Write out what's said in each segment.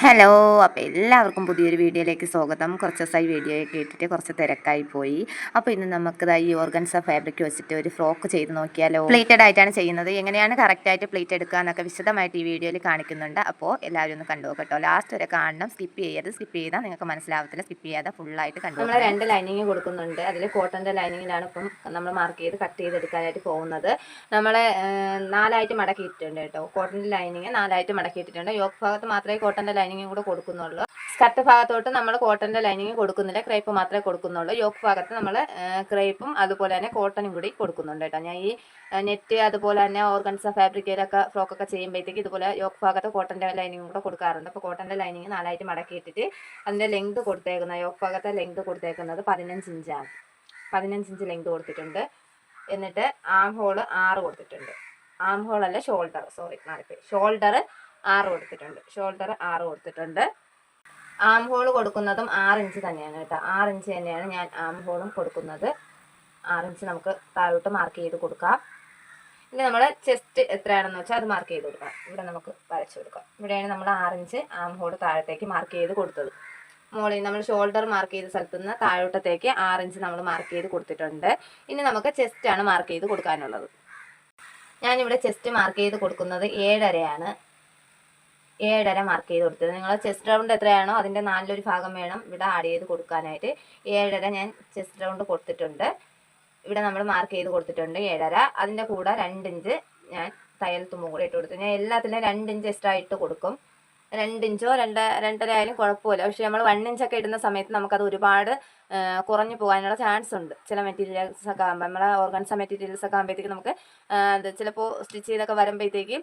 Hello, അപ്പോൾ എല്ലാവർക്കും പുതിയൊരു വീഡിയോയിലേക്ക് സ്വാഗതം. കുറച്ച് ദിവസമായി വീഡിയോയൊക്കെ ഇട്ടിട്ട് കുറച്ച് തിരക്കായി പോയി. അപ്പോൾ ഇന്ന് നമുക്ക് ഈ ഓർഗൻസ ഫാബ്രിക് വെച്ചിട്ട് ഒരു ഫ്രോക്ക് ചെയ്ത് നോക്കിയാലോ. പ്ലീറ്റഡ് ആയിട്ടാണ് ചെയ്യുന്നത്. എങ്ങനെയാണ് കറക്റ്റായിട്ട് പ്ലീറ്റ് എടുക്കുക എന്നൊക്കെ വിശദമായിട്ട് ഈ വീഡിയോയിൽ കാണിക്കുന്നുണ്ട്. അപ്പോൾ എല്ലാവരും ഒന്ന് കണ്ടു കേട്ടോ. ലാസ്റ്റ് വരെ കാണണം, സ്കിപ്പ് ചെയ്യരുത്. സ്കിപ്പ് ചെയ്താൽ നിങ്ങൾക്ക് മനസ്സിലാവത്തില്ല. സ്കിപ്പ് ചെയ്യാതെ ഫുള്ളായിട്ട് കണ്ടു. നമ്മൾ 2 ലൈനിങ് കൊടുക്കുന്നുണ്ട്. അതിൽ കോട്ടൻ്റെ ലൈനിങ്ങിലാണ് ഇപ്പം നമ്മൾ മാർക്ക് ചെയ്ത് കട്ട് ചെയ്തെടുക്കാനായിട്ട് പോകുന്നത്. നമ്മൾ 4ആയിട്ട് മടക്കിയിട്ടുണ്ട് കേട്ടോ. കോട്ടൻ്റെ ലൈനിങ് 4ആയിട്ട് മടക്കിയിട്ടുണ്ട്. യോക്ക് ഭാഗത്ത് മാത്രമേ കോട്ടൻ്റെ ലൈനിങ് കൂടെ കൊടുക്കുന്നുള്ളൂ. സ്കർട്ട് ഭാഗത്തോട്ട് നമ്മൾ കോട്ടൻ്റെ ലൈനിങ് കൊടുക്കുന്നില്ല, ക്രേപ്പ് മാത്രമേ കൊടുക്കുന്നുള്ളൂ. യോക്ക് ഭാഗത്ത് നമ്മൾ ക്രേപ്പും അതുപോലെ തന്നെ കോട്ടനും കൂടി കൊടുക്കുന്നുണ്ട് കേട്ടോ. ഞാൻ ഈ നെറ്റ് അതുപോലെ തന്നെ ഓർഗൻസ ഫാബ്രിക്കിലൊക്കെ ഫ്രോക്കൊക്കെ ചെയ്യുമ്പോഴത്തേക്ക് ഇതുപോലെ യോക്ക് ഭാഗത്ത് കോട്ടൻ്റെ ലൈനിങ് കൂടെ കൊടുക്കാറുണ്ട്. അപ്പോൾ കോട്ടൻ്റെ ലൈനിങ് 4ആയിട്ട് മടക്കിയിട്ടിട്ട് അതിൻ്റെ ലെങ്ത് കൊടുത്തേക്കുന്ന യോക്ക് ഭാഗത്തെ ലെങ്ത് കൊടുത്തേക്കുന്നത് 15 ഇഞ്ചാണ്. 15 ഇഞ്ച് ലെങ്ത് കൊടുത്തിട്ടുണ്ട്. എന്നിട്ട് ആം ഹോൾ 6 കൊടുത്തിട്ടുണ്ട്. ആം ഹോൾ അല്ല, ഷോൾഡർ, സോറി മാറിപ്പോയി. ഷോൾഡർ 6 കൊടുത്തിട്ടുണ്ട്. ഷോൾഡർ 6 കൊടുത്തിട്ടുണ്ട്. ആം ഹോൾ കൊടുക്കുന്നതും 6 ഇഞ്ച് തന്നെയാണ് കേട്ടോ. 6 ഇഞ്ച് തന്നെയാണ് ഞാൻ ആം ഹോളും കൊടുക്കുന്നത്. 6 ഇഞ്ച് നമുക്ക് താഴോട്ട് മാർക്ക് ചെയ്ത് കൊടുക്കാം. ഇനി നമ്മൾ ചെസ്റ്റ് എത്രയാണെന്ന് വെച്ചാൽ അത് മാർക്ക് ചെയ്ത് കൊടുക്കാം. ഇവിടെ നമുക്ക് വരച്ചു കൊടുക്കാം. ഇവിടെയാണ് നമ്മൾ 6 ഇഞ്ച് ആം ഹോൾ താഴത്തേക്ക് മാർക്ക് ചെയ്ത് കൊടുത്തത്. മുകളിൽ നമ്മൾ ഷോൾഡർ മാർക്ക് ചെയ്ത സ്ഥലത്ത് നിന്ന് താഴോട്ടത്തേക്ക് 6 ഇഞ്ച് നമ്മൾ മാർക്ക് ചെയ്ത് കൊടുത്തിട്ടുണ്ട്. ഇനി നമുക്ക് ചെസ്റ്റാണ് മാർക്ക് ചെയ്ത് കൊടുക്കാനുള്ളത്. ഞാനിവിടെ ചെസ്റ്റ് മാർക്ക് ചെയ്ത് കൊടുക്കുന്നത് 7.5 7.5 മാർക്ക് ചെയ്ത് കൊടുത്തത്. നിങ്ങൾ ചെസ്റ്റ് റൗണ്ട് എത്രയാണോ അതിൻ്റെ 4 ഭാഗം വേണം ഇവിടെ ആഡ് ചെയ്ത് കൊടുക്കാനായിട്ട്. 7.5 ഞാൻ ചെസ്റ്റ് റൗണ്ട് കൊടുത്തിട്ടുണ്ട്. ഇവിടെ നമ്മൾ മാർക്ക് ചെയ്ത് കൊടുത്തിട്ടുണ്ട് 7.5. അതിൻ്റെ കൂടെ 2 ഇഞ്ച് ഞാൻ തയ്യൽ തുമ്പും കൂടെ ഇട്ട് കൊടുത്തു. ഞാൻ എല്ലാത്തിലും 2 ഇഞ്ച് എക്സ്ട്രാ ഇട്ട് കൊടുക്കും. 2 ഇഞ്ചോ 2.5 ആയാലും കുഴപ്പമില്ല. പക്ഷേ നമ്മൾ 1 ഇഞ്ചൊക്കെ ഇടുന്ന സമയത്ത് നമുക്കത് ഒരുപാട് കുറഞ്ഞു പോകാനുള്ള ചാൻസ് ഉണ്ട്. ചില മെറ്റീരിയൽസ് ഒക്കെ ആകുമ്പോൾ നമ്മളെ ഓർഗൻസ മെറ്റീരിയൽസ് ഒക്കെ ആകുമ്പോഴത്തേക്ക് നമുക്ക് അത് ചിലപ്പോൾ സ്റ്റിച്ച് ചെയ്തൊക്കെ വരുമ്പോഴത്തേക്കും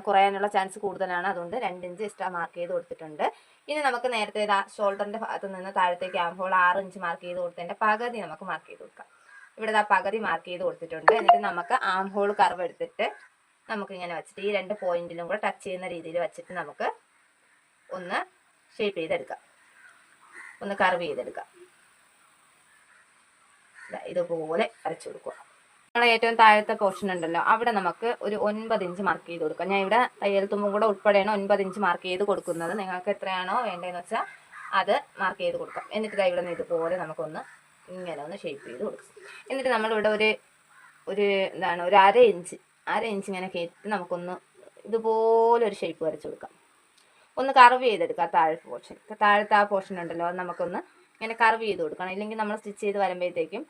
കുറയാനുള്ള ചാൻസ് കൂടുതലാണ്. അതുകൊണ്ട് 2 ഇഞ്ച് എക്സ്ട്രാ മാർക്ക് ചെയ്ത് കൊടുത്തിട്ടുണ്ട്. ഇനി നമുക്ക് നേരത്തെ ഷോൾഡറിൻ്റെ ഭാഗത്ത് നിന്ന് താഴത്തേക്ക് ആകുമ്പോൾ 6 ഇഞ്ച് മാർക്ക് ചെയ്ത് കൊടുത്തതിൻ്റെ പകുതി നമുക്ക് മാർക്ക് ചെയ്ത് കൊടുക്കാം. ഇവിടെ പകുതി മാർക്ക് ചെയ്ത് കൊടുത്തിട്ടുണ്ട്. എന്നിട്ട് നമുക്ക് ആം ഹോൾ കർവ് എടുത്തിട്ട് നമുക്കിങ്ങനെ വെച്ചിട്ട് ഈ 2 പോയിന്റിലും കൂടെ ടച്ച് ചെയ്യുന്ന രീതിയിൽ വെച്ചിട്ട് നമുക്ക് ഒന്ന് ഷേപ്പ് ചെയ്തെടുക്കാം, ഒന്ന് കർവ് ചെയ്തെടുക്കാം. ഇതുപോലെ വരച്ചു കൊടുക്കുക. നമ്മൾ ഏറ്റവും താഴത്തെ പോർഷൻ ഉണ്ടല്ലോ, അവിടെ നമുക്ക് ഒരു 9 ഇഞ്ച് മാർക്ക് ചെയ്ത് കൊടുക്കാം. ഞാൻ ഇവിടെ തയ്യൽ തുമ്പും കൂടെ ഉൾപ്പെടെയാണ് 9 ഇഞ്ച് മാർക്ക് ചെയ്ത് കൊടുക്കുന്നത്. നിങ്ങൾക്ക് എത്രയാണോ വേണ്ടതെന്ന് വെച്ചാൽ അത് മാർക്ക് ചെയ്ത് കൊടുക്കാം. എന്നിട്ട് ഇവിടെ നിന്ന് ഇതുപോലെ നമുക്കൊന്ന് ഇങ്ങനെ ഒന്ന് ഷേപ്പ് ചെയ്ത് കൊടുക്കാം. എന്നിട്ട് നമ്മളിവിടെ ഒരു എന്താണ് ഒരു അര ഇഞ്ച് ഇങ്ങനെ കയറ്റി നമുക്കൊന്ന് ഇതുപോലെ ഒരു ഷേപ്പ് വരച്ചു കൊടുക്കാം. ഒന്ന് കർവ് ചെയ്തെടുക്കാം. താഴത്തെ ആ പോർഷൻ ഉണ്ടല്ലോ, അത് നമുക്കൊന്ന് ഇങ്ങനെ കർവ് ചെയ്ത് കൊടുക്കണം. ഇല്ലെങ്കിൽ നമ്മൾ സ്റ്റിച്ച് ചെയ്ത് വരുമ്പോഴത്തേക്കും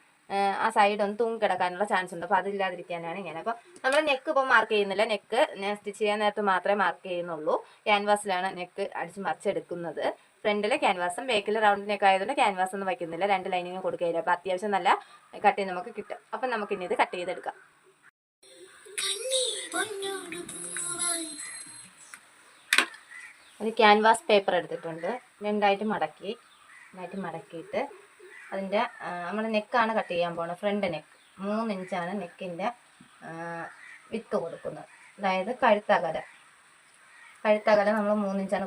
ആ സൈഡ് ഒന്ന് തൂങ്ങിക്കിടക്കാനുള്ള ചാൻസ് ഉണ്ട്. അപ്പോൾ അതില്ലാതിരിക്കാനാണ് ഇങ്ങനെ. അപ്പോൾ നമ്മൾ നെക്ക് ഇപ്പോൾ മാർക്ക് ചെയ്യുന്നില്ല. നെക്ക് ഞാൻ സ്റ്റിച്ച് ചെയ്യാൻ നേരത്ത് മാത്രമേ മാർക്ക് ചെയ്യുന്നുള്ളൂ. ക്യാൻവാസിലാണ് നെക്ക് അടിച്ച് മറിച്ചെടുക്കുന്നത്. ഫ്രണ്ടിൽ ക്യാൻവാസും ബാക്കിൽ റൗണ്ട് നെക്ക് ആയതുകൊണ്ട് ക്യാൻവാസ് ഒന്നും വയ്ക്കുന്നില്ല. 2 ലൈനിങ് കൊടുക്കുകയില്ല. അപ്പോൾ അത്യാവശ്യം നല്ല കട്ട് നമുക്ക് കിട്ടും. അപ്പം നമുക്കിനി ഇത് കട്ട് ചെയ്തെടുക്കാം. ഒരു ക്യാൻവാസ് പേപ്പർ എടുത്തിട്ടുണ്ട്. രണ്ടായിട്ട് മടക്കിയിട്ട് അതിൻ്റെ നമ്മൾ നെക്കാണ് കട്ട് ചെയ്യാൻ പോകുന്നത്. ഫ്രണ്ട് നെക്ക് 3 ഇഞ്ചാണ് നെക്കിൻ്റെ വിത്ത് കൊടുക്കുന്നത്. അതായത് കഴുത്തകല നമ്മൾ 3 ഇഞ്ചാണ്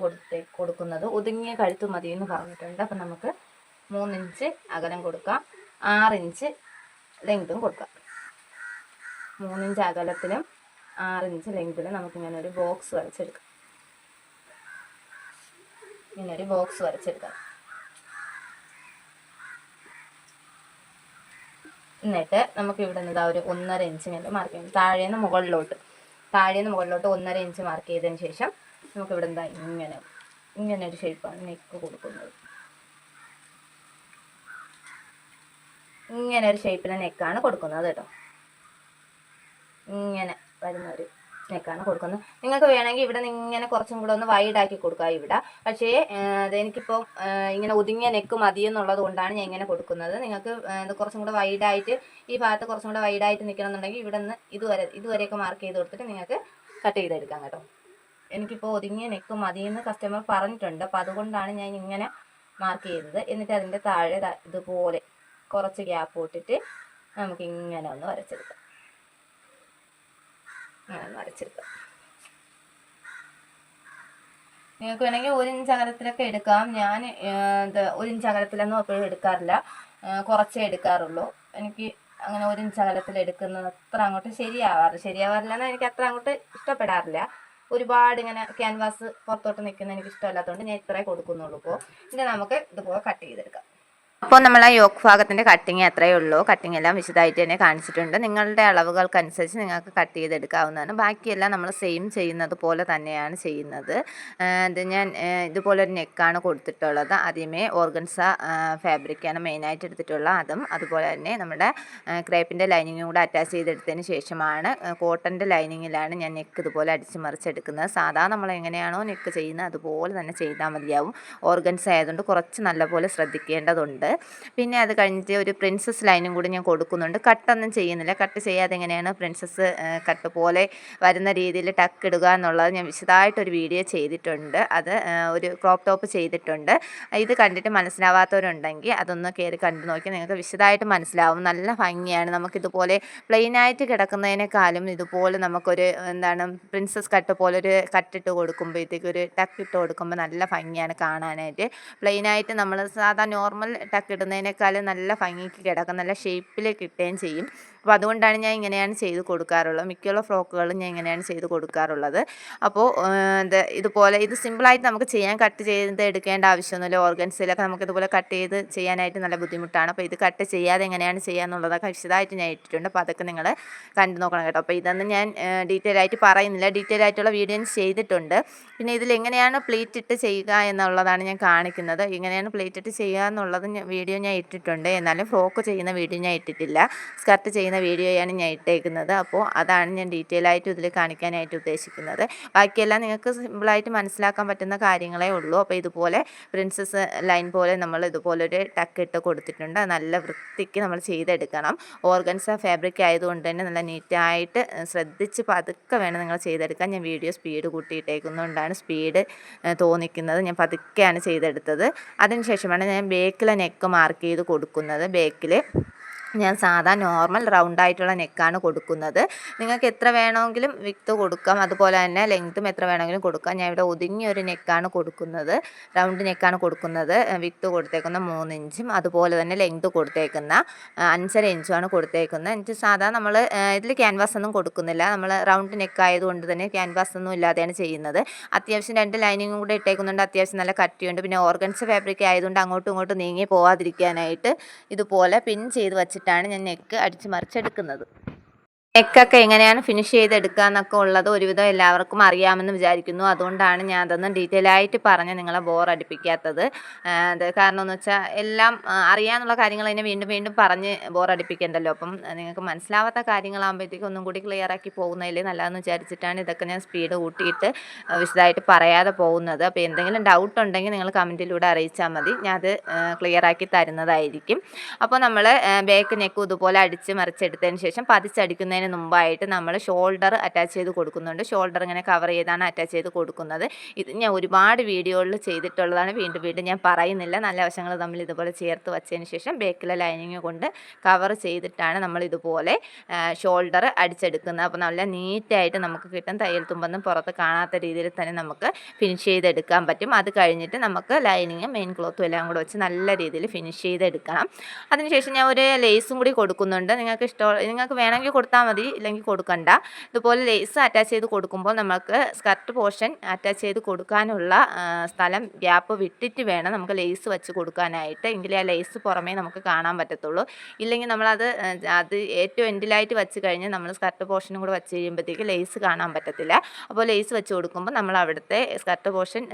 കൊടുക്കുന്നത്. ഒതുങ്ങിയ കഴുത്ത് മതി എന്ന് പറഞ്ഞിട്ടുണ്ട്. അപ്പം നമുക്ക് 3 ഇഞ്ച് അകലം കൊടുക്കാം. 6 ഇഞ്ച് ലെങ്തും കൊടുക്കാം. 3 ഇഞ്ച് അകലത്തിലും 6 ഇഞ്ച് ലെങ്തിലും നമുക്കിങ്ങനെ ഒരു ബോക്സ് വരച്ചെടുക്കാം. ഇങ്ങനൊരു ബോക്സ് വരച്ചെടുക്കാം. എന്നിട്ട് നമുക്ക് ഇവിടെ നിന്ന് ഒരു 1.5 ഇഞ്ച് ഇങ്ങനെ മാർക്ക് ചെയ്യണം. താഴേന്ന് മുകളിലോട്ട് 1.5 ഇഞ്ച് മാർക്ക് ചെയ്തതിന് ശേഷം നമുക്ക് ഇവിടെ എന്താ ഇങ്ങനെ ഒരു ഷേപ്പാണ് നെക്ക് കൊടുക്കുന്നത്. ഇങ്ങനെ ഒരു ഷേപ്പിലെ നെക്കാണ് കൊടുക്കുന്നത് കേട്ടോ. ഇങ്ങനെ വരുന്നൊരു നെക്കാണ് കൊടുക്കുന്നത്. നിങ്ങൾക്ക് വേണമെങ്കിൽ ഇവിടെ ഇങ്ങനെ കുറച്ചും കൂടെ ഒന്ന് വൈഡാക്കി കൊടുക്കുക ഇവിടെ. പക്ഷേ അതെനിക്കിപ്പോൾ ഇങ്ങനെ ഒതുങ്ങിയ നെക്ക് മതി എന്നുള്ളത് കൊണ്ടാണ് ഞാൻ ഇങ്ങനെ കൊടുക്കുന്നത്. നിങ്ങൾക്ക് കുറച്ചും കൂടെ വൈഡായിട്ട് ഈ ഭാഗത്ത് കുറച്ചും കൂടെ വൈഡായിട്ട് നിൽക്കണമെന്നുണ്ടെങ്കിൽ ഇവിടെ നിന്ന് ഇതുവരെയൊക്കെ മാർക്ക് ചെയ്ത് കൊടുത്തിട്ട് നിങ്ങൾക്ക് കട്ട് ചെയ്തെടുക്കാം കേട്ടോ. എനിക്കിപ്പോൾ ഒതുങ്ങിയ നെക്ക് മതിയെന്ന് കസ്റ്റമർ പറഞ്ഞിട്ടുണ്ട്. അപ്പോൾ അതുകൊണ്ടാണ് ഞാൻ ഇങ്ങനെ മാർക്ക് ചെയ്തത്. എന്നിട്ട് അതിൻ്റെ താഴെ ഇതുപോലെ കുറച്ച് ഗ്യാപ്പ് ഇട്ടിട്ട് നമുക്ക് ഇങ്ങനെ ഒന്ന് വരച്ചെടുക്കാം. നിങ്ങൾക്ക് വേണമെങ്കിൽ 1 ഇഞ്ച് അകലത്തിലൊക്കെ എടുക്കാം. ഞാൻ 1 ഇഞ്ച് അകലത്തിലൊന്നും എപ്പോഴും എടുക്കാറില്ല, കുറച്ചേ എടുക്കാറുള്ളൂ. എനിക്ക് അങ്ങനെ 1 ഇഞ്ച് അകലത്തിൽ എടുക്കുന്നത് അത്ര അങ്ങോട്ട് ശരിയാവാറില്ല. എനിക്ക് അത്ര അങ്ങോട്ട് ഇഷ്ടപ്പെടാറില്ല. ഒരുപാട് ഇങ്ങനെ ക്യാൻവാസ് പുറത്തോട്ട് നിൽക്കുന്ന എനിക്ക് ഇഷ്ടമല്ലാത്തതുകൊണ്ട് ഞാൻ ഇത്രേ കൊടുക്കുന്നുള്ളൂ. ഇപ്പോൾ ഇനി നമുക്ക് ഇതുപോലെ കട്ട് ചെയ്തെടുക്കാം. അപ്പോൾ നമ്മൾ ആ യോക്ക് ഭാഗത്തിൻ്റെ കട്ടിങ് അത്രയേ ഉള്ളൂ. കട്ടിങ് എല്ലാം വിശദമായിട്ട് തന്നെ കാണിച്ചിട്ടുണ്ട്. നിങ്ങളുടെ അളവുകൾക്കനുസരിച്ച് നിങ്ങൾക്ക് കട്ട് ചെയ്തെടുക്കാവുന്നതാണ്. ബാക്കിയെല്ലാം നമ്മൾ സെയിം ചെയ്യുന്നത് പോലെ തന്നെയാണ് ചെയ്യുന്നത്. ഇത് ഞാൻ ഇതുപോലൊരു നെക്കാണ് കൊടുത്തിട്ടുള്ളത്. ആദ്യമേ ഓർഗൻസ ഫാബ്രിക്കാണ് മെയിനായിട്ട് എടുത്തിട്ടുള്ള അതും അതുപോലെ തന്നെ നമ്മുടെ ക്രേപ്പിൻ്റെ ലൈനിങ്ങും കൂടെ അറ്റാച്ച് ചെയ്തെടുത്തതിന് ശേഷമാണ് കോട്ടൻ്റെ ലൈനിങ്ങിലാണ് ഞാൻ നെക്ക് ഇതുപോലെ അടിച്ച് മറിച്ചെടുക്കുന്നത്. സാധാരണ നമ്മൾ എങ്ങനെയാണോ നെക്ക് ചെയ്യുന്നത് അതുപോലെ തന്നെ ചെയ്താൽ മതിയാവും. ഓർഗൻസ ആയതുകൊണ്ട് കുറച്ച് നല്ലപോലെ ശ്രദ്ധിക്കേണ്ടതുണ്ട്. പിന്നെ അത് കഴിഞ്ഞിട്ട് ഒരു പ്രിൻസസ് ലൈനും കൂടി ഞാൻ കൊടുക്കുന്നുണ്ട്. കട്ടൊന്നും ചെയ്യുന്നില്ല. കട്ട് ചെയ്യാതെ എങ്ങനെയാണ് പ്രിൻസസ് കട്ട് പോലെ വരുന്ന രീതിയിൽ ടക്ക് ഇടുക എന്നുള്ളത് ഞാൻ വിശദമായിട്ടൊരു വീഡിയോ ചെയ്തിട്ടുണ്ട്. അത് ഒരു ക്രോപ്പ് ടോപ്പ് ചെയ്തിട്ടുണ്ട്. ഇത് കണ്ടിട്ട് മനസ്സിലാവാത്തവരുണ്ടെങ്കിൽ അതൊന്ന് കയറി കണ്ടു നോക്കി നിങ്ങൾക്ക് വിശദമായിട്ട് മനസ്സിലാവും. നല്ല ഭംഗിയാണ്. നമുക്കിതുപോലെ പ്ലെയിനായിട്ട് കിടക്കുന്നതിനേക്കാളും ഇതുപോലെ നമുക്കൊരു എന്താണ് പ്രിൻസസ് കട്ട് പോലെ ഒരു കട്ടിട്ട് കൊടുക്കുമ്പോഴത്തേക്ക് ഒരു ടക്ക് ഇട്ട് കൊടുക്കുമ്പോൾ നല്ല ഭംഗിയാണ് കാണാനായിട്ട്. പ്ലെയിനായിട്ട് നമ്മൾ സാധാ നോർമൽ ടക്ക് ഇടുന്നതിനേക്കാളും നല്ല ഭംഗിക്ക് കിടക്കും, നല്ല ഷേപ്പിൽ കിട്ടുകയും ചെയ്യും. അപ്പോൾ അതുകൊണ്ടാണ് ഞാൻ ഇങ്ങനെയാണ് ചെയ്ത് കൊടുക്കാറുള്ളത്. മിക്കുള്ള ഫ്രോക്കുകളും ഞാൻ ഇങ്ങനെയാണ് ചെയ്ത് കൊടുക്കാറുള്ളത്. അപ്പോൾ ഇതുപോലെ ഇത് സിമ്പിളായിട്ട് നമുക്ക് ചെയ്യാൻ, കട്ട് ചെയ്ത് എടുക്കേണ്ട ആവശ്യമൊന്നുമില്ല. ഓർഗൻസിലൊക്കെ നമുക്ക് ഇതുപോലെ കട്ട് ചെയ്ത് ചെയ്യാനായിട്ട് നല്ല ബുദ്ധിമുട്ടാണ്. അപ്പോൾ ഇത് കട്ട് ചെയ്യാതെ എങ്ങനെയാണ് ചെയ്യുക എന്നുള്ളതൊക്കെ വിശദമായിട്ട് ഞാൻ ഇട്ടിട്ടുണ്ട്. അപ്പോൾ അതൊക്കെ നിങ്ങൾ കണ്ടു നോക്കണം കേട്ടോ. അപ്പോൾ ഇതൊന്നും ഞാൻ ഡീറ്റെയിൽ ആയിട്ട് പറയുന്നില്ല. ഡീറ്റെയിൽ ആയിട്ടുള്ള വീഡിയോ ചെയ്തിട്ടുണ്ട്. പിന്നെ ഇതിൽ എങ്ങനെയാണ് പ്ലീറ്റ് ഇട്ട് ചെയ്യുക എന്നുള്ളതാണ് ഞാൻ കാണിക്കുന്നത്. എങ്ങനെയാണ് പ്ലീറ്റ് ഇട്ട് ചെയ്യുക എന്നുള്ളത് വീഡിയോ ഞാൻ ഇട്ടിട്ടുണ്ട്. എന്നാലും ഫ്രോക്ക് ചെയ്യുന്ന വീഡിയോ ഞാൻ ഇട്ടിട്ടില്ല. സ്കർട്ട് ചെയ്യുന്ന വീഡിയോയാണ് ഞാൻ ഇട്ടേക്കുന്നത്. അപ്പോൾ അതാണ് ഞാൻ ഡീറ്റെയിൽ ആയിട്ട് ഇതിൽ കാണിക്കാനായിട്ട് ഉദ്ദേശിക്കുന്നത്. ബാക്കിയെല്ലാം നിങ്ങൾക്ക് സിമ്പിളായിട്ട് മനസ്സിലാക്കാൻ പറ്റുന്ന കാര്യങ്ങളേ ഉള്ളൂ. അപ്പോൾ ഇതുപോലെ പ്രിൻസസ് ലൈൻ പോലെ നമ്മൾ ഇതുപോലൊരു ടക്ക് ഇട്ട് കൊടുത്തിട്ടുണ്ട്. നല്ല വൃത്തിക്ക് നമ്മൾ ചെയ്തെടുക്കണം. ഓർഗൻസ ഫാബ്രിക് ആയതുകൊണ്ട് തന്നെ നല്ല നീറ്റായിട്ട് ശ്രദ്ധിച്ച് പതുക്കെ വേണം നിങ്ങൾ ചെയ്തെടുക്കാൻ. ഞാൻ വീഡിയോ സ്പീഡ് കൂട്ടിയിട്ടേക്കുന്നതുകൊണ്ടാണ് സ്പീഡ് തോന്നിക്കുന്നത്. ഞാൻ പതുക്കെയാണ് ചെയ്തെടുത്തത്. അതിനുശേഷമാണ് ഞാൻ ബേക്കിലെ നെക്ക് മാർക്ക് ചെയ്ത് കൊടുക്കുന്നത്. ബേക്കിൽ ഞാൻ സാധാ നോർമൽ റൗണ്ടായിട്ടുള്ള നെക്കാണ് കൊടുക്കുന്നത്. നിങ്ങൾക്ക് എത്ര വേണമെങ്കിലും വിത്ത് കൊടുക്കാം, അതുപോലെ തന്നെ ലെങ്ത്തും എത്ര വേണമെങ്കിലും കൊടുക്കാം. ഞാൻ ഇവിടെ ഒതുങ്ങിയ ഒരു നെക്കാണ് കൊടുക്കുന്നത്, റൗണ്ട് നെക്കാണ് കൊടുക്കുന്നത്. വിത്ത് കൊടുത്തേക്കുന്ന 3 ഇഞ്ചും അതുപോലെ തന്നെ ലെങ്ത്ത് കൊടുത്തേക്കുന്ന 5.5 ഇഞ്ചുമാണ് കൊടുത്തേക്കുന്നത്. എന്നിട്ട് സാധാ നമ്മൾ ഇതിൽ ക്യാൻവാസ് ഒന്നും കൊടുക്കുന്നില്ല. നമ്മൾ റൗണ്ട് നെക്ക് ആയതുകൊണ്ട് തന്നെ ക്യാൻവാസ് ഒന്നും ഇല്ലാതെയാണ് ചെയ്യുന്നത്. അത്യാവശ്യം 2 ലൈനിങ്ങും കൂടെ ഇട്ടേക്കുന്നുണ്ട്. അത്യാവശ്യം നല്ല കട്ടിയുണ്ട്. പിന്നെ ഓർഗൻസ് ഫാബ്രിക് ആയതുകൊണ്ട് അങ്ങോട്ടും ഇങ്ങോട്ടും നീങ്ങി പോവാതിരിക്കാനായിട്ട് ഇതുപോലെ പിൻ ചെയ്ത് വെച്ചിട്ടാണ് ഞാൻ നെക്ക് അടിച്ച് മറിച്ചെടുക്കുന്നത്. നെക്കൊക്കെ എങ്ങനെയാണ് ഫിനിഷ് ചെയ്തെടുക്കുക എന്നൊക്കെ ഉള്ളത് ഒരുവിധം എല്ലാവർക്കും അറിയാമെന്ന് വിചാരിക്കുന്നു. അതുകൊണ്ടാണ് ഞാൻ അതൊന്നും ഡീറ്റെയിൽ ആയിട്ട് പറഞ്ഞ് നിങ്ങളെ ബോറടിപ്പിക്കാത്തത്. അത് കാരണം എന്ന് വെച്ചാൽ എല്ലാം അറിയാമെന്നുള്ള കാര്യങ്ങൾ അതിനെ വീണ്ടും വീണ്ടും പറഞ്ഞ് ബോറടിപ്പിക്കണ്ടല്ലോ. അപ്പം നിങ്ങൾക്ക് മനസ്സിലാവാത്ത കാര്യങ്ങളാകുമ്പോഴത്തേക്കും ഒന്നും കൂടി ക്ലിയർ ആക്കി പോകുന്നതിൽ നല്ലതെന്ന് വിചാരിച്ചിട്ടാണ് ഇതൊക്കെ ഞാൻ സ്പീഡ് കൂട്ടിയിട്ട് വിശദമായിട്ട് പറയാതെ പോകുന്നത്. അപ്പോൾ എന്തെങ്കിലും ഡൗട്ട് ഉണ്ടെങ്കിൽ നിങ്ങൾ കമൻറ്റിലൂടെ അറിയിച്ചാൽ മതി, ഞാൻ അത് ക്ലിയർ ആക്കി തരുന്നതായിരിക്കും. അപ്പോൾ നമ്മൾ ബാക്ക് നെക്ക് ഇതുപോലെ അടിച്ച് മറിച്ചെടുത്തതിന് ശേഷം പതിച്ചടിക്കുന്നതിന് മുമ്പായിട്ട് നമ്മൾ ഷോൾഡർ അറ്റാച്ച് ചെയ്ത് കൊടുക്കുന്നുണ്ട്. ഷോൾഡർ ഇങ്ങനെ കവർ ചെയ്താണ് അറ്റാച്ച് ചെയ്ത് കൊടുക്കുന്നത്. ഇത് ഞാൻ ഒരുപാട് വീഡിയോകളിൽ ചെയ്തിട്ടുള്ളതാണ്, വീണ്ടും വീണ്ടും ഞാൻ പറയുന്നില്ല. നല്ല വശങ്ങൾ തമ്മിൽ ഇതുപോലെ ചേർത്ത് വച്ചതിന് ശേഷം ബേക്കിലെ ലൈനിങ് കൊണ്ട് കവർ ചെയ്തിട്ടാണ് നമ്മൾ ഇതുപോലെ ഷോൾഡർ അടിച്ചെടുക്കുന്നത്. അപ്പോൾ നല്ല നീറ്റായിട്ട് നമുക്ക് കിട്ടും. തയ്യൽ തുമ്പൊന്നും പുറത്ത് കാണാത്ത രീതിയിൽ തന്നെ നമുക്ക് ഫിനിഷ് ചെയ്തെടുക്കാൻ പറ്റും. അത് കഴിഞ്ഞിട്ട് നമുക്ക് ലൈനിങ്ങും മെയിൻ ക്ലോത്തും എല്ലാം കൂടെ വെച്ച് നല്ല രീതിയിൽ ഫിനിഷ് ചെയ്തെടുക്കണം. അതിനുശേഷം ഞാൻ ഒരു ലേസും കൂടി കൊടുക്കുന്നുണ്ട്. നിങ്ങൾക്ക് വേണമെങ്കിൽ കൊടുത്താൽ മതി, ഇല്ലെങ്കിൽ കൊടുക്കണ്ട. ഇതുപോലെ ലേസ് അറ്റാച്ച് ചെയ്ത് കൊടുക്കുമ്പോൾ നമുക്ക് സ്കർട്ട് പോർഷൻ അറ്റാച്ച് ചെയ്ത് കൊടുക്കാനുള്ള സ്ഥലം ഗ്യാപ്പ് വിട്ടിട്ട് വേണം നമുക്ക് ലേസ് വെച്ച് കൊടുക്കാനായിട്ട്. എങ്കിലേ ആ ലേസ് പുറമേ നമുക്ക് കാണാൻ പറ്റത്തുള്ളൂ. ഇല്ലെങ്കിൽ നമ്മളത് ഏറ്റവും എൻഡിലായിട്ട് വെച്ച് കഴിഞ്ഞ് നമ്മൾ സ്കർട്ട് പോർഷനും കൂടെ വെച്ച് കഴിയുമ്പോഴത്തേക്ക് ലേസ് കാണാൻ പറ്റത്തില്ല. അപ്പോൾ ലേസ് വെച്ച് കൊടുക്കുമ്പോൾ നമ്മൾ അവിടുത്തെ സ്കർട്ട് പോർഷൻ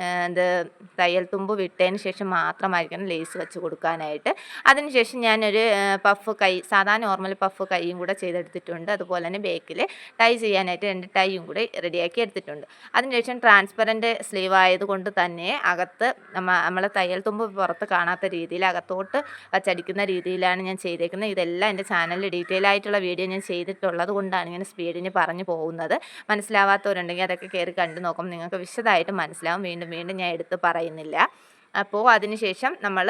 തയ്യൽ തുമ്പ് വിട്ടതിന് ശേഷം മാത്രമായിരിക്കണം ലേസ് വെച്ച് കൊടുക്കാനായിട്ട്. അതിനുശേഷം ഞാനൊരു പഫ് കൈ, സാധാ നോർമൽ പഫ് കൈയും കൂടെ ചെയ്തെടുത്തിട്ടുണ്ട്. അതുപോലെ തന്നെ ബേക്കിൽ ടൈ ചെയ്യാനായിട്ട് 2 ടൈയും കൂടി റെഡിയാക്കി എടുത്തിട്ടുണ്ട്. അതിനുശേഷം ട്രാൻസ്പെറൻറ്റ് സ്ലീവ് ആയതുകൊണ്ട് തന്നെ അകത്ത് നമ്മൾ തയ്യൽ തുമ്പ് പുറത്ത് കാണാത്ത രീതിയിൽ അകത്തോട്ട് വച്ചടിക്കുന്ന രീതിയിലാണ് ഞാൻ ചെയ്തേക്കുന്നത്. ഇതെല്ലാം എൻ്റെ ചാനലിൽ ഡീറ്റെയിൽ ആയിട്ടുള്ള വീഡിയോ ഞാൻ ചെയ്തിട്ടുള്ളത് കൊണ്ടാണ് ഇങ്ങനെ സ്പീഡിന് പറഞ്ഞു പോകുന്നത്. മനസ്സിലാവാത്തവരുണ്ടെങ്കിൽ അതൊക്കെ കയറി കണ്ടു നോക്കും, നിങ്ങൾക്ക് വിശദമായിട്ട് മനസ്സിലാവും. വീണ്ടും വീണ്ടും ഞാൻ എടുത്ത് പറയുന്നില്ല. അപ്പോൾ അതിനുശേഷം നമ്മൾ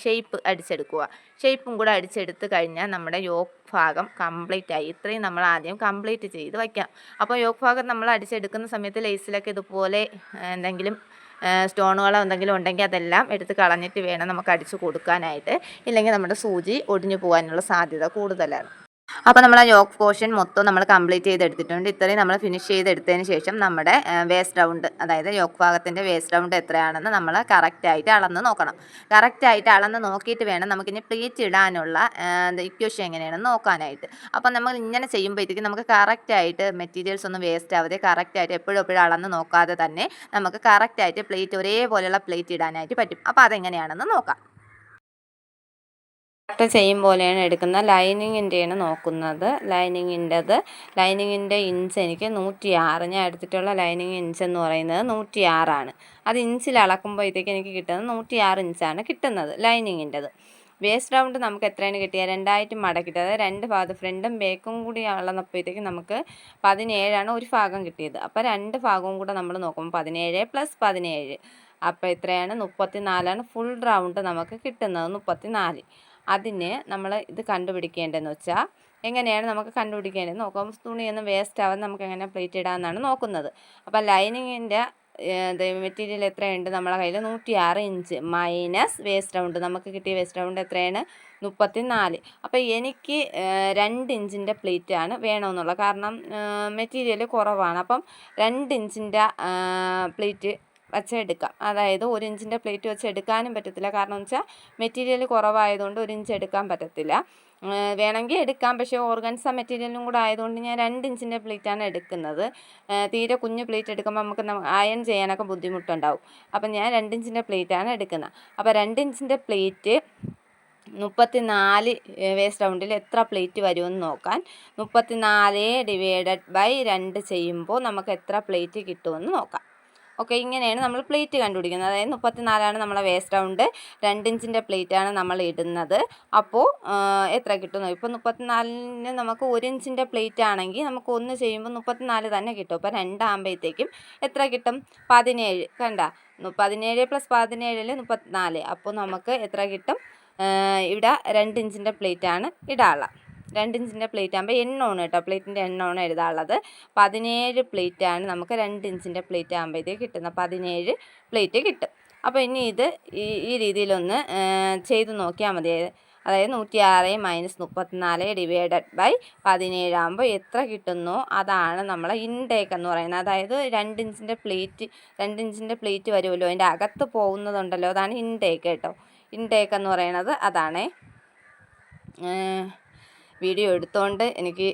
ഷേപ്പ് അടിച്ചെടുക്കുക. ഷേപ്പും കൂടെ അടിച്ചെടുത്ത് കഴിഞ്ഞാൽ നമ്മുടെ യോക്ക് ഭാഗം കംപ്ലീറ്റ് ആയി. ഇത്രയും നമ്മൾ ആദ്യം കംപ്ലീറ്റ് ചെയ്ത് വയ്ക്കാം. അപ്പോൾ യോക്ക് ഭാഗം നമ്മൾ അടിച്ചെടുക്കുന്ന സമയത്ത് ലേസിലൊക്കെ ഇതുപോലെ എന്തെങ്കിലും സ്റ്റോണുകളോ എന്തെങ്കിലും ഉണ്ടെങ്കിൽ അതെല്ലാം എടുത്ത് കളഞ്ഞിട്ട് വേണം നമുക്ക് അടിച്ച് കൊടുക്കാനായിട്ട്. ഇല്ലെങ്കിൽ നമ്മുടെ സൂചി ഒടിഞ്ഞു പോകാനുള്ള സാധ്യത കൂടുതലാണ്. അപ്പോൾ നമ്മൾ ആ യോക്ക് പോർഷൻ മൊത്തം നമ്മൾ കംപ്ലീറ്റ് ചെയ്തെടുത്തിട്ടുണ്ട്. ഇത്രയും നമ്മൾ ഫിനിഷ് ചെയ്തെടുത്തതിന് ശേഷം നമ്മുടെ വേസ്റ്റ് റൗണ്ട്, അതായത് യോക്ക് ഭാഗത്തിൻ്റെ വേസ്റ്റ് റൗണ്ട് എത്രയാണെന്ന് നമ്മൾ കറക്റ്റായിട്ട് അളന്ന് നോക്കണം. കറക്റ്റായിട്ട് അളന്ന് നോക്കിയിട്ട് വേണം നമുക്കിനി പ്ലീറ്റ് ഇടാനുള്ള ഇക്വേഷൻ എങ്ങനെയാണെന്ന് നോക്കാനായിട്ട്. അപ്പോൾ നമ്മൾ ഇങ്ങനെ ചെയ്യുമ്പോഴത്തേക്കും നമുക്ക് കറക്റ്റായിട്ട് മെറ്റീരിയൽസ് ഒന്നും വേസ്റ്റ് ആവാതെ കറക്റ്റായിട്ട് എപ്പോഴും അളന്ന് നോക്കാതെ തന്നെ നമുക്ക് കറക്റ്റായിട്ട് പ്ലേറ്റ് ഒരേപോലെയുള്ള പ്ലേറ്റ് ഇടാനായിട്ട് പറ്റും. അപ്പോൾ അതെങ്ങനെയാണെന്ന് നോക്കാം. കട്ട് ചെയ്യും പോലെയാണ് എടുക്കുന്നത്. ലൈനിങ്ങിൻ്റെയാണ് നോക്കുന്നത്. ലൈനിങ്ങിൻ്റെ ഇഞ്ച് എനിക്ക് 106. ഞാൻ എടുത്തിട്ടുള്ള ലൈനിങ് ഇഞ്ച് എന്ന് പറയുന്നത് 106 അത് ഇഞ്ചിൽ അളക്കുമ്പോഴത്തേക്ക് എനിക്ക് കിട്ടുന്നത് 106 ഇഞ്ചാണ് കിട്ടുന്നത് ലൈനിങ്ങിൻ്റെത്. വേസ്റ്റ് റൗണ്ട് നമുക്ക് എത്രയാണ് കിട്ടിയത്? 2 മടക്കിയിട്ട്, അതായത് 2 ഭാഗത്ത് ഫ്രണ്ടും ബാക്കും കൂടി അളന്നപ്പോഴത്തേക്ക് നമുക്ക് 17 ഒരു ഭാഗം കിട്ടിയത്. അപ്പോൾ 2 ഭാഗവും കൂടെ നമ്മൾ നോക്കുമ്പോൾ 17 + 17 അപ്പോൾ എത്രയാണ്? 34 ഫുൾ റൗണ്ട് നമുക്ക് കിട്ടുന്നത്. 34. അതിന് നമ്മൾ ഇത് കണ്ടുപിടിക്കേണ്ടതെന്ന് വെച്ചാൽ എങ്ങനെയാണ് നമുക്ക് കണ്ടുപിടിക്കേണ്ടത് നോക്കുമ്പോൾ തുണിയൊന്നും വേസ്റ്റ് ആവാൻ നമുക്ക് എങ്ങനെ പ്ലേറ്റ് ഇടാമെന്നാണ് നോക്കുന്നത്. അപ്പോൾ ലൈനിങ്ങിൻ്റെ മെറ്റീരിയൽ എത്രയുണ്ട് നമ്മളെ കയ്യിൽ? 106 ഇഞ്ച് മൈനസ് വേസ്റ്റ് റൗണ്ട്. നമുക്ക് കിട്ടിയ വേസ്റ്റ് റൗണ്ട് എത്രയാണ്? 34. അപ്പോൾ എനിക്ക് 2 ഇഞ്ചിൻ്റെ പ്ലേറ്റാണ് വേണമെന്നുള്ളത്. കാരണം മെറ്റീരിയൽ കുറവാണ്. അപ്പം 2 ഇഞ്ചിൻ്റെ പ്ലേറ്റ് വെച്ച് എടുക്കാം. അതായത് 1 ഇഞ്ചിൻ്റെ പ്ലേറ്റ് വെച്ച് എടുക്കാനും പറ്റത്തില്ല. കാരണം എന്ന് വെച്ചാൽ മെറ്റീരിയൽ കുറവായതുകൊണ്ട് 1 ഇഞ്ച് എടുക്കാൻ പറ്റത്തില്ല. വേണമെങ്കിൽ എടുക്കാം, പക്ഷേ ഓർഗൻസ മെറ്റീരിയലും കൂടെ ആയതുകൊണ്ട് ഞാൻ 2 ഇഞ്ചിൻ്റെ പ്ലേറ്റാണ് എടുക്കുന്നത്. തീരെ കുഞ്ഞ് പ്ലേറ്റ് എടുക്കുമ്പോൾ നമുക്ക് അയൺ ചെയ്യാനൊക്കെ ബുദ്ധിമുട്ടുണ്ടാവും. അപ്പം ഞാൻ 2 ഇഞ്ചിൻ്റെ പ്ലേറ്റാണ് എടുക്കുന്നത്. അപ്പോൾ 2 ഇഞ്ചിൻ്റെ പ്ലേറ്റ് 34 വേസ്റ്റ് റൗണ്ടിൽ എത്ര പ്ലേറ്റ് വരുമെന്ന് നോക്കാൻ 34 / 2 ചെയ്യുമ്പോൾ നമുക്ക് എത്ര പ്ലേറ്റ് കിട്ടുമെന്ന് നോക്കാം. ഓക്കെ, ഇങ്ങനെയാണ് നമ്മൾ പ്ലേറ്റ് കണ്ടുപിടിക്കുന്നത്. അതായത് 34 നമ്മളെ വേസ്റ്റ് റൗണ്ട്, 2 ഇഞ്ചിൻ്റെ പ്ലേറ്റാണ് നമ്മൾ ഇടുന്നത്. അപ്പോൾ എത്ര കിട്ടുന്നു? ഇപ്പോൾ 34 നമുക്ക് 1 ഇഞ്ചിൻ്റെ പ്ലേറ്റ് ആണെങ്കിൽ നമുക്ക് 1 ചെയ്യുമ്പോൾ 34 തന്നെ കിട്ടും. അപ്പോൾ 2 ആകുമ്പോഴത്തേക്കും എത്ര കിട്ടും? 17. കണ്ട, 17 + 17 34. അപ്പോൾ നമുക്ക് എത്ര കിട്ടും? ഇവിടെ 2 ഇഞ്ചിൻ്റെ പ്ലേറ്റാണ് ഇടാനുള്ളത്. 2 ഇഞ്ചിൻ്റെ പ്ലേറ്റ് ആകുമ്പോൾ എണ്ണമാണ് കേട്ടോ, പ്ലേറ്റിൻ്റെ എണ്ണമാണ് എഴുതാനുള്ളത്. 17 പ്ലേറ്റാണ് നമുക്ക് 2 ഇഞ്ചിൻ്റെ പ്ലേറ്റ് ആകുമ്പോഴത്തേക്ക് കിട്ടുന്നത്. 17 പ്ലേറ്റ് കിട്ടും. അപ്പോൾ ഇനി ഇത് ഈ രീതിയിലൊന്ന് ചെയ്ത് നോക്കിയാൽ മതി. അതായത് 106 - 34 / 17 ആകുമ്പോൾ എത്ര കിട്ടുന്നോ അതാണ് നമ്മളെ ഇൻടേക്ക് എന്ന് പറയുന്നത്. അതായത് 2 ഇഞ്ചിൻ്റെ പ്ലേറ്റ് വരുമല്ലോ, അതിൻ്റെ അകത്ത് പോകുന്നതുണ്ടല്ലോ, അതാണ് ഇൻടേക്ക് കേട്ടോ. ഇൻടേക്ക് എന്ന് പറയുന്നത് അതാണേ. വീഡിയോ എടുത്തുകൊണ്ട് എനിക്ക്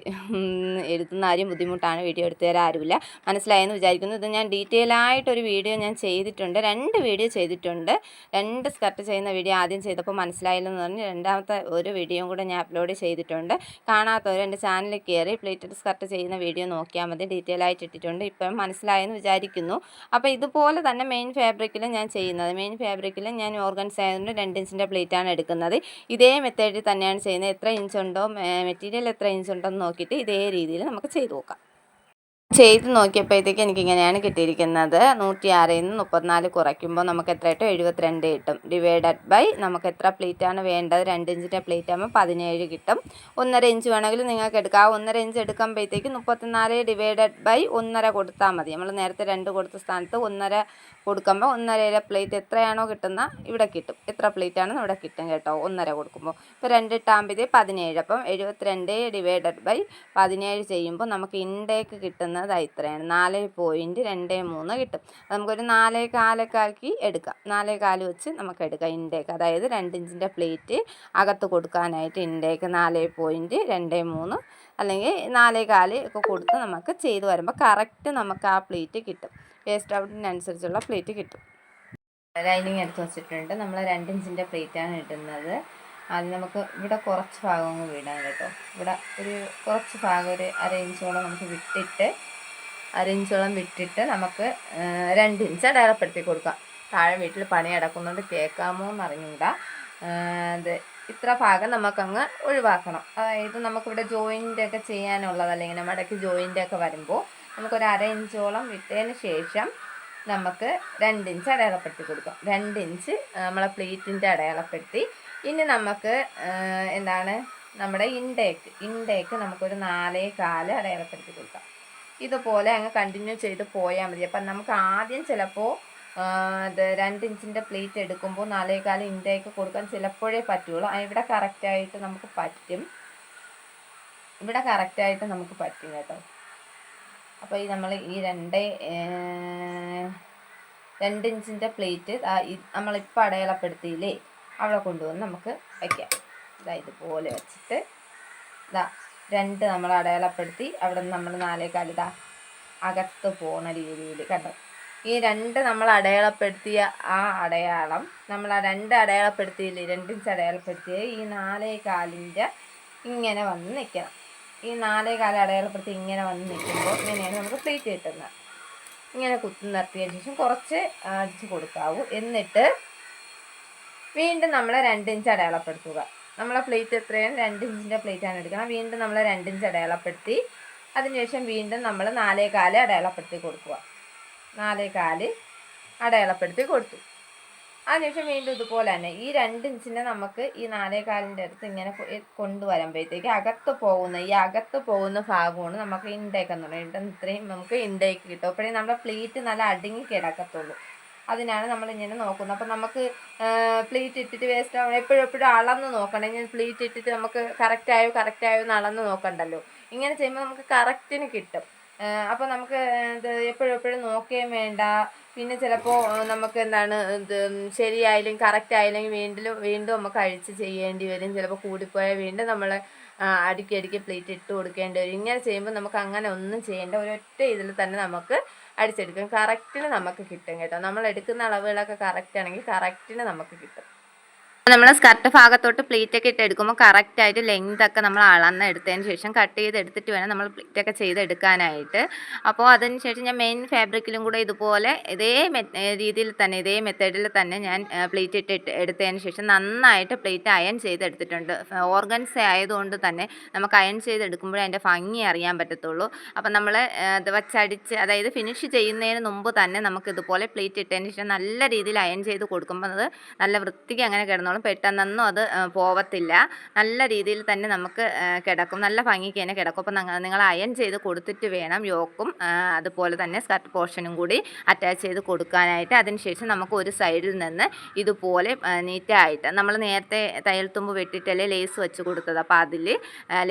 എഴുതുന്ന കാര്യം ബുദ്ധിമുട്ടാണ്. വീഡിയോ എടുത്തു തരാൻ ആരുമില്ല. മനസ്സിലായെന്ന് വിചാരിക്കുന്നു. ഇത് ഞാൻ ഡീറ്റെയിൽ ആയിട്ടൊരു വീഡിയോ ഞാൻ ചെയ്തിട്ടുണ്ട്. 2 വീഡിയോ ചെയ്തിട്ടുണ്ട്. 2 സ്കർട്ട് ചെയ്യുന്ന വീഡിയോ ആദ്യം ചെയ്തപ്പോൾ മനസ്സിലായില്ലെന്ന് പറഞ്ഞ് രണ്ടാമത്തെ ഒരു വീഡിയോയും കൂടെ ഞാൻ അപ്ലോഡ് ചെയ്തിട്ടുണ്ട്. കാണാത്തവർ എൻ്റെ ചാനലിൽ കയറി പ്ലേറ്റഡ് സ്കർട്ട് ചെയ്യുന്ന വീഡിയോ നോക്കിയാൽ മതി. ഡീറ്റെയിൽ ആയിട്ട് ഇട്ടിട്ടുണ്ട്. ഇപ്പം മനസ്സിലായെന്ന് വിചാരിക്കുന്നു. അപ്പോൾ ഇതുപോലെ തന്നെ മെയിൻ ഫാബ്രിക്കിലും ഞാൻ ചെയ്യുന്നത്. മെയിൻ ഫാബ്രിക്കിലും ഞാൻ ഓർഗൻസ ആയതുകൊണ്ട് 2 ഇഞ്ചിൻ്റെ പ്ലേറ്റാണ് എടുക്കുന്നത്. ഇതേ മെത്തേഡിൽ തന്നെയാണ് ചെയ്യുന്നത്. എത്ര ഇഞ്ചുണ്ടോ മെറ്റീരിയൽ എത്ര ഇഞ്ച് ഉണ്ടെന്ന് നോക്കിയിട്ട് ഇതേ രീതിയിൽ നമുക്ക് ചെയ്ത് നോക്കാം. ചെയ്ത് നോക്കിയപ്പോഴത്തേക്ക് എനിക്കിങ്ങനെയാണ് കിട്ടിയിരിക്കുന്നത്. 106 നിന്ന് 34 കുറയ്ക്കുമ്പോൾ നമുക്ക് എത്ര കിട്ടും? 72 കിട്ടും. / നമുക്ക് എത്ര പ്ലേറ്റാണ് വേണ്ടത്? 2 ഇഞ്ചിൻ്റെ പ്ലേറ്റ് ആകുമ്പോൾ 17 കിട്ടും. 1.5 ഇഞ്ച് വേണമെങ്കിൽ നിങ്ങൾക്ക് എടുക്കാം. 1.5 ഇഞ്ച് എടുക്കുമ്പോഴത്തേക്ക് 34 / 1.5 കൊടുത്താൽ മതി. നമ്മൾ നേരത്തെ 2 കൊടുത്ത സ്ഥാനത്ത് 1.5 കൊടുക്കുമ്പോൾ 1.5 പ്ലേറ്റ് എത്രയാണോ കിട്ടുന്ന ഇവിടെ കിട്ടും. എത്ര പ്ലേറ്റാണെന്ന് ഇവിടെ കിട്ടും കേട്ടോ 1.5 കൊടുക്കുമ്പോൾ. ഇപ്പോൾ 2 ഇട്ടാകുമ്പോഴത്തേ 17. അപ്പം 72 / 17 ചെയ്യുമ്പോൾ നമുക്ക് ഇൻടേക്ക് കിട്ടുന്നത് ഇത്രയാണ്. 4.23 കിട്ടും. നമുക്കൊരു 4.25 എടുക്കാം. 4.25 വെച്ച് നമുക്ക് എടുക്കാം ഇൻടേക്ക്. അതായത് 2 ഇഞ്ചിൻ്റെ പ്ലേറ്റ് അകത്ത് കൊടുക്കാനായിട്ട് ഇൻടേക്ക് 4.23 അല്ലെങ്കിൽ 4.25 ഒക്കെ കൊടുത്ത് നമുക്ക് ചെയ്ത് വരുമ്പോൾ കറക്റ്റ് നമുക്ക് ആ പ്ലേറ്റ് കിട്ടും. വേസ്റ്റ് ഔട്ടിനനുസരിച്ചുള്ള പ്ലേറ്റ് കിട്ടും. ലൈനിങ് എടുത്ത് വെച്ചിട്ടുണ്ട്. നമ്മൾ 2 ഇഞ്ചിൻ്റെ പ്ലേറ്റാണ് ഇടുന്നത്. ആദ്യം നമുക്ക് ഇവിടെ കുറച്ച് ഭാഗം വിടാം കേട്ടോ. ഇവിടെ ഒരു കുറച്ച് ഭാഗം ഒരു 1/2 ഇഞ്ചോളം നമുക്ക് വിട്ടിട്ട് 1/2 ഇഞ്ചോളം വിട്ടിട്ട് നമുക്ക് 2 ഇഞ്ച് അടയാളപ്പെടുത്തി കൊടുക്കാം. താഴെ വീട്ടിൽ പണി നടക്കുന്നുണ്ട്, കേൾക്കാമോ എന്നറിഞ്ഞൂടാ. ഇത് ഇത്ര ഭാഗം നമുക്കങ്ങ് ഒഴിവാക്കണം. അതായത് നമുക്കിവിടെ ജോയിൻ്റ് ഒക്കെ ചെയ്യാനുള്ളത്, അല്ലെങ്കിൽ മടക്കി ജോയിൻ്റ് ഒക്കെ വരുമ്പോൾ നമുക്കൊരു 1/2 ഇഞ്ചോളം വിട്ടതിന് ശേഷം നമുക്ക് 2 ഇഞ്ച് അടയാളപ്പെടുത്തി കൊടുക്കാം. 2 ഇഞ്ച് നമ്മളെ പ്ലേറ്റിൻ്റെ അടയാളപ്പെടുത്തി. ഇനി നമുക്ക് എന്താണ് നമ്മുടെ ഇൻടേക്ക് നമുക്കൊരു 4.25 അടയാളപ്പെടുത്തി കൊടുക്കാം. ഇതുപോലെ അങ്ങ് കണ്ടിന്യൂ ചെയ്ത് പോയാൽ മതി. അപ്പം നമുക്ക് ആദ്യം ചിലപ്പോൾ 2 ഇഞ്ചിൻ്റെ പ്ലേറ്റ് എടുക്കുമ്പോൾ 4.25 ഇൻടേക്ക് കൊടുക്കാൻ ചിലപ്പോഴേ പറ്റുള്ളൂ. ഇവിടെ കറക്റ്റായിട്ട് നമുക്ക് പറ്റും. ഇവിടെ കറക്റ്റായിട്ട് നമുക്ക് പറ്റും കേട്ടോ. അപ്പോൾ നമ്മൾ ഈ 2 ഇഞ്ചിൻ്റെ പ്ലേറ്റ് നമ്മളിപ്പോൾ അടയാളപ്പെടുത്തിയില്ലേ, അവിടെ കൊണ്ടുവന്ന് നമുക്ക് വയ്ക്കാം. ഇതുപോലെ വെച്ചിട്ട് 2 നമ്മൾ അടയാളപ്പെടുത്തി അവിടെ നിന്ന് നമ്മൾ 4 അകത്ത് പോണ രീതിയിൽ കണ്ടോ. ഈ 2 നമ്മൾ അടയാളപ്പെടുത്തിയ ആ അടയാളം, നമ്മൾ ആ 2 അടയാളപ്പെടുത്തിയില്ലേ, 2 ഇഞ്ച് അടയാളപ്പെടുത്തിയ ഈ 4 ഇങ്ങനെ വന്ന് നിൽക്കണം. ഈ 4 അടയാളപ്പെടുത്തി ഇങ്ങനെ വന്ന് നിൽക്കുമ്പോൾ ഇങ്ങനെയാണ് നമുക്ക് പ്ലേറ്റ് കിട്ടുന്നത്. ഇങ്ങനെ കുത്തി നിർത്തിയതിന് ശേഷം കുറച്ച് അടിച്ച് കൊടുക്കാവൂ. എന്നിട്ട് വീണ്ടും നമ്മൾ 2 ഇഞ്ച് അടയാളപ്പെടുത്തുക. നമ്മളെ പ്ലേറ്റ് എത്രയാണ്, 2 ഇഞ്ചിൻ്റെ പ്ലേറ്റാണ് എടുക്കണം. വീണ്ടും നമ്മൾ 2 ഇഞ്ച് അടയാളപ്പെടുത്തി അതിനുശേഷം വീണ്ടും നമ്മൾ 4 അടയാളപ്പെടുത്തി കൊടുക്കുക. 4 അടയാളപ്പെടുത്തി കൊടുത്തു. അതിനുശേഷം വീണ്ടും ഇതുപോലെ തന്നെ ഈ 2 ഇഞ്ചിനെ നമുക്ക് ഈ 4 അടുത്ത് ഇങ്ങനെ കൊണ്ടുവരുമ്പോഴത്തേക്ക് ഈ അകത്ത് പോകുന്ന ഭാഗമാണ് നമുക്ക് ഇൻടേക്ക് എന്ന് പറയുന്നത്. ഇത്രയും നമുക്ക് ഇൻടേക്ക് കിട്ടും. അപ്പോഴേ നമ്മുടെ പ്ലേറ്റ് നല്ല അടുങ്ങി കിടക്കത്തുള്ളൂ. അതിനാണ് നമ്മളിങ്ങനെ നോക്കുന്നത്. അപ്പം നമുക്ക് പ്ലേറ്റ് ഇട്ടിട്ട് വേസ്റ്റ് ആവണം, എപ്പോഴും അളന്ന് നോക്കണം. ഇങ്ങനെ പ്ലേറ്റ് ഇട്ടിട്ട് നമുക്ക് കറക്റ്റായോ എന്ന് അളന്ന് നോക്കണ്ടല്ലോ. ഇങ്ങനെ ചെയ്യുമ്പോൾ നമുക്ക് കറക്റ്റിന് കിട്ടും. അപ്പോൾ നമുക്ക് ഇത് എപ്പോഴും നോക്കുകയും വേണ്ട. പിന്നെ ചിലപ്പോൾ നമുക്ക് ശരിയായില്ലെങ്കിൽ കറക്റ്റ് ആയില്ലെങ്കിൽ വീണ്ടും നമുക്ക് അഴിച്ച് ചെയ്യേണ്ടി വരും. ചിലപ്പോൾ കൂടിപ്പോയാൽ വീണ്ടും നമ്മൾ അടുക്കി പ്ലേറ്റ് ഇട്ട് കൊടുക്കേണ്ടി വരും. ഇങ്ങനെ ചെയ്യുമ്പോൾ നമുക്ക് അങ്ങനെ ഒന്നും ചെയ്യേണ്ട, ഒരൊറ്റ ഇതിൽ തന്നെ നമുക്ക് അടിച്ചെടുക്കും. കറക്റ്റിന് നമുക്ക് കിട്ടും കേട്ടോ. നമ്മൾ എടുക്കുന്ന അളവുകളൊക്കെ കറക്റ്റ് ആണെങ്കിൽ കറക്റ്റിന് നമുക്ക് കിട്ടും. നമ്മൾ സ്കർട്ട് ഭാഗത്തോട്ട് പ്ലീറ്റൊക്കെ ഇട്ട് എടുക്കുമ്പോൾ കറക്റ്റായിട്ട് ലെങ്തൊക്കെ നമ്മൾ അളന്നെടുത്തതിന് ശേഷം കട്ട് ചെയ്തെടുത്തിട്ട് വേണം നമ്മൾ പ്ലീറ്റൊക്കെ ചെയ്തെടുക്കാനായിട്ട്. അപ്പോൾ അതിന് ശേഷം ഞാൻ മെയിൻ ഫാബ്രിക്കിലും കൂടെ ഇതുപോലെ ഇതേ രീതിയിൽ തന്നെ, ഇതേ മെത്തേഡിൽ തന്നെ ഞാൻ പ്ലീറ്റ് ഇട്ട് എടുത്തതിന് ശേഷം നന്നായിട്ട് പ്ലീറ്റ് അയൺ ചെയ്തെടുത്തിട്ടുണ്ട്. ഓർഗൻസ ആയതുകൊണ്ട് തന്നെ നമുക്ക് അയൺ ചെയ്തെടുക്കുമ്പോഴേ അതിൻ്റെ ഭംഗി അറിയാൻ പറ്റത്തുള്ളൂ. അപ്പം നമ്മൾ ഇത് വച്ചടിച്ച്, അതായത് ഫിനിഷ് ചെയ്യുന്നതിന് മുമ്പ് തന്നെ നമുക്ക് ഇതുപോലെ പ്ലീറ്റ് ഇട്ടതിന് ശേഷം നല്ല രീതിയിൽ അയൺ ചെയ്ത് കൊടുക്കുമ്പോൾ അത് നല്ല വൃത്തിക്ക് അങ്ങനെ കിടന്നോളും. പെട്ടെന്നൊന്നും അത് പോവത്തില്ല. നല്ല രീതിയിൽ തന്നെ നമുക്ക് കിടക്കും, നല്ല ഭംഗിക്ക് തന്നെ കിടക്കും. അപ്പം നിങ്ങൾ അയൺ ചെയ്ത് കൊടുത്തിട്ട് വേണം യോക്കും അതുപോലെ തന്നെ സ്കർട്ട് പോർഷനും കൂടി അറ്റാച്ച് ചെയ്ത് കൊടുക്കാനായിട്ട്. അതിനുശേഷം നമുക്ക് ഒരു സൈഡിൽ നിന്ന് ഇതുപോലെ നീറ്റായിട്ട്, നമ്മൾ നേരത്തെ തയ്യൽ തുമ്പ് വെട്ടിയിട്ടല്ലേ ലേസ് വെച്ച് കൊടുത്തത്. അപ്പോൾ അതിൽ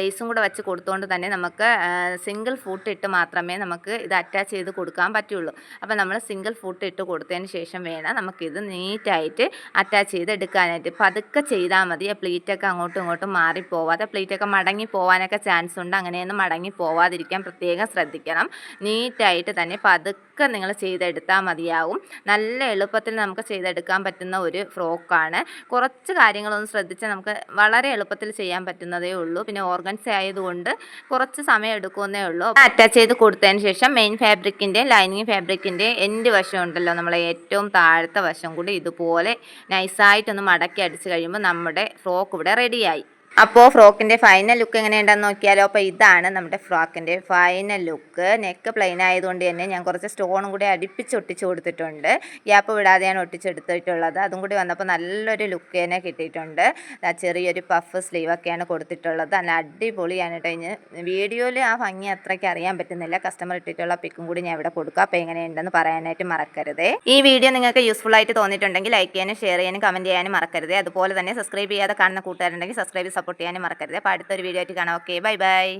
ലേസും കൂടെ വെച്ച് കൊടുത്തുകൊണ്ട് തന്നെ നമുക്ക് സിംഗിൾ ഫൂട്ട് ഇട്ട് മാത്രമേ നമുക്ക് ഇത് അറ്റാച്ച് ചെയ്ത് കൊടുക്കാൻ പറ്റുള്ളൂ. അപ്പോൾ നമ്മൾ സിംഗിൾ ഫൂട്ട് ഇട്ട് കൊടുത്തതിന് ശേഷം വേണം നമുക്കിത് നീറ്റായിട്ട് അറ്റാച്ച് ചെയ്ത് എടുക്കാനായിട്ട്. പതുക്കെ ചെയ്താൽ മതി. ആ പ്ലീറ്റൊക്കെ അങ്ങോട്ടും ഇങ്ങോട്ടും മാറിപ്പോവാതെ, പ്ലീറ്റൊക്കെ മടങ്ങി പോകാനൊക്കെ ചാൻസ് ഉണ്ട്. അങ്ങനെയൊന്നും മടങ്ങി പോവാതിരിക്കാൻ പ്രത്യേകം ശ്രദ്ധിക്കണം. നീറ്റായിട്ട് തന്നെ പതുക്കെ നിങ്ങൾ ചെയ്തെടുത്താൽ മതിയാവും. നല്ല എളുപ്പത്തിൽ നമുക്ക് ചെയ്തെടുക്കാൻ പറ്റുന്ന ഒരു ഫ്രോക്കാണ്. കുറച്ച് കാര്യങ്ങളൊന്നും ശ്രദ്ധിച്ചാൽ നമുക്ക് വളരെ എളുപ്പത്തിൽ ചെയ്യാൻ പറ്റുന്നതേ ഉള്ളൂ. പിന്നെ ഓർഗൻസ ആയതുകൊണ്ട് കുറച്ച് സമയം എടുക്കുന്നേ ഉള്ളൂ. അറ്റാച്ച് ചെയ്ത് കൊടുത്തതിന് ശേഷം മെയിൻ ഫാബ്രിക്കിൻ്റെ, ലൈനിങ് ഫാബ്രിക്കിൻ്റെ എൻഡ് വശം ഉണ്ടല്ലോ, നമ്മളെ ഏറ്റവും താഴത്തെ വശം കൂടി ഇതുപോലെ നൈസായിട്ടൊന്ന് മടക്കി അടിച്ച് കഴിയുമ്പോൾ നമ്മുടെ ഫ്രോക്ക് ഇവിടെ റെഡിയായി. അപ്പോൾ ഫ്രോക്കിൻ്റെ ഫൈനൽ ലുക്ക് എങ്ങനെയുണ്ടെന്ന് നോക്കിയാലോ. അപ്പോൾ ഇതാണ് നമ്മുടെ ഫ്രോക്കിൻ്റെ ഫൈനൽ ലുക്ക്. നെക്ക് പ്ലെയിൻ ആയതുകൊണ്ട് തന്നെ ഞാൻ കുറച്ച് സ്റ്റോണും കൂടി ഒട്ടിച്ച് കൊടുത്തിട്ടുണ്ട്. ഗ്യാപ്പ് വിടാതെയാണ് ഒട്ടിച്ചെടുത്തിട്ടുള്ളത്. അതും കൂടി വന്നപ്പോൾ നല്ലൊരു ലുക്ക് തന്നെ കിട്ടിയിട്ടുണ്ട്. ചെറിയൊരു പഫ് സ്ലീവൊക്കെയാണ് കൊടുത്തിട്ടുള്ളത്. നല്ല അടിപൊളിയാണ് കേട്ടോ. ഇനി വീഡിയോയിൽ ആ ഭംഗി അത്രയ്ക്ക് അറിയാൻ പറ്റുന്നില്ല. കസ്റ്റമർ ഇട്ടിട്ടുള്ള പിക്കും കൂടി ഞാൻ ഇവിടെ കൊടുക്കുക. അപ്പോൾ എങ്ങനെയുണ്ടെന്ന് പറയാനായിട്ട് മറക്കരുത്. ഈ വീഡിയോ നിങ്ങൾക്ക് യൂസ്ഫുൾ ആയിട്ട് തോന്നിയിട്ടുണ്ടെങ്കിൽ ലൈക്ക് ചെയ്യാനും ഷെയർ ചെയ്യാനും കമൻറ്റ് ചെയ്യാനും മറക്കരുത്. അതുപോലെ തന്നെ സബ്സ്ക്രൈബ് ചെയ്യാതെ കാണുന്ന കൂട്ടുകാരുണ്ടെങ്കിൽ സബ്സ്ക്രൈബ് സപ്പോർട്ട് ചെയ്യാനും മറക്കരുത്. അപ്പോൾ അടുത്തൊരു വീഡിയോ ആയിട്ട് കാണാം. Okay, bye bye.